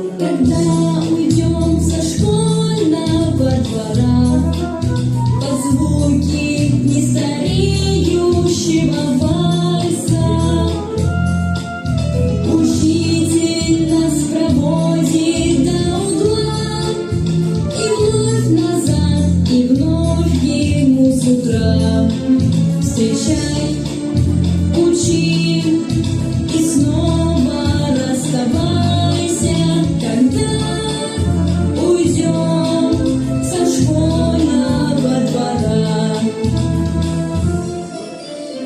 Когда уйдем со школьного двора, под звуки нестареющего вальса, учитель нас проводит до угла, и вновь назад, и вновь ему с утра. Встречай, учи и снова расставайся, когда уйдем со школьного двора.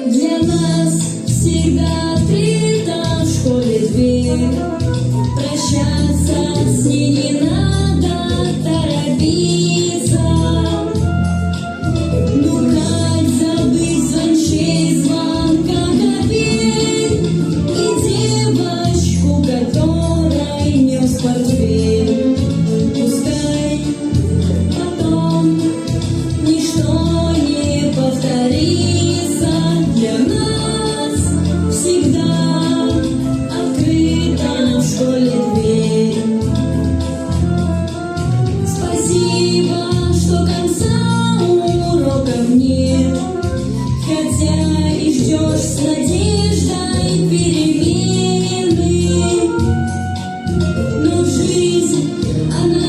Для нас всегда открыта в школе дверь, прощаться с ней не надо торопиться. Ну как забыть звончей звонка капель и девочку, которой нес портфель. Пускай потом ничто не повторится, для нас всегда открыта в школе дверь. Спасибо, что конца уроков нет, хотя и ждешь с надеждой перемены. Но жизнь, она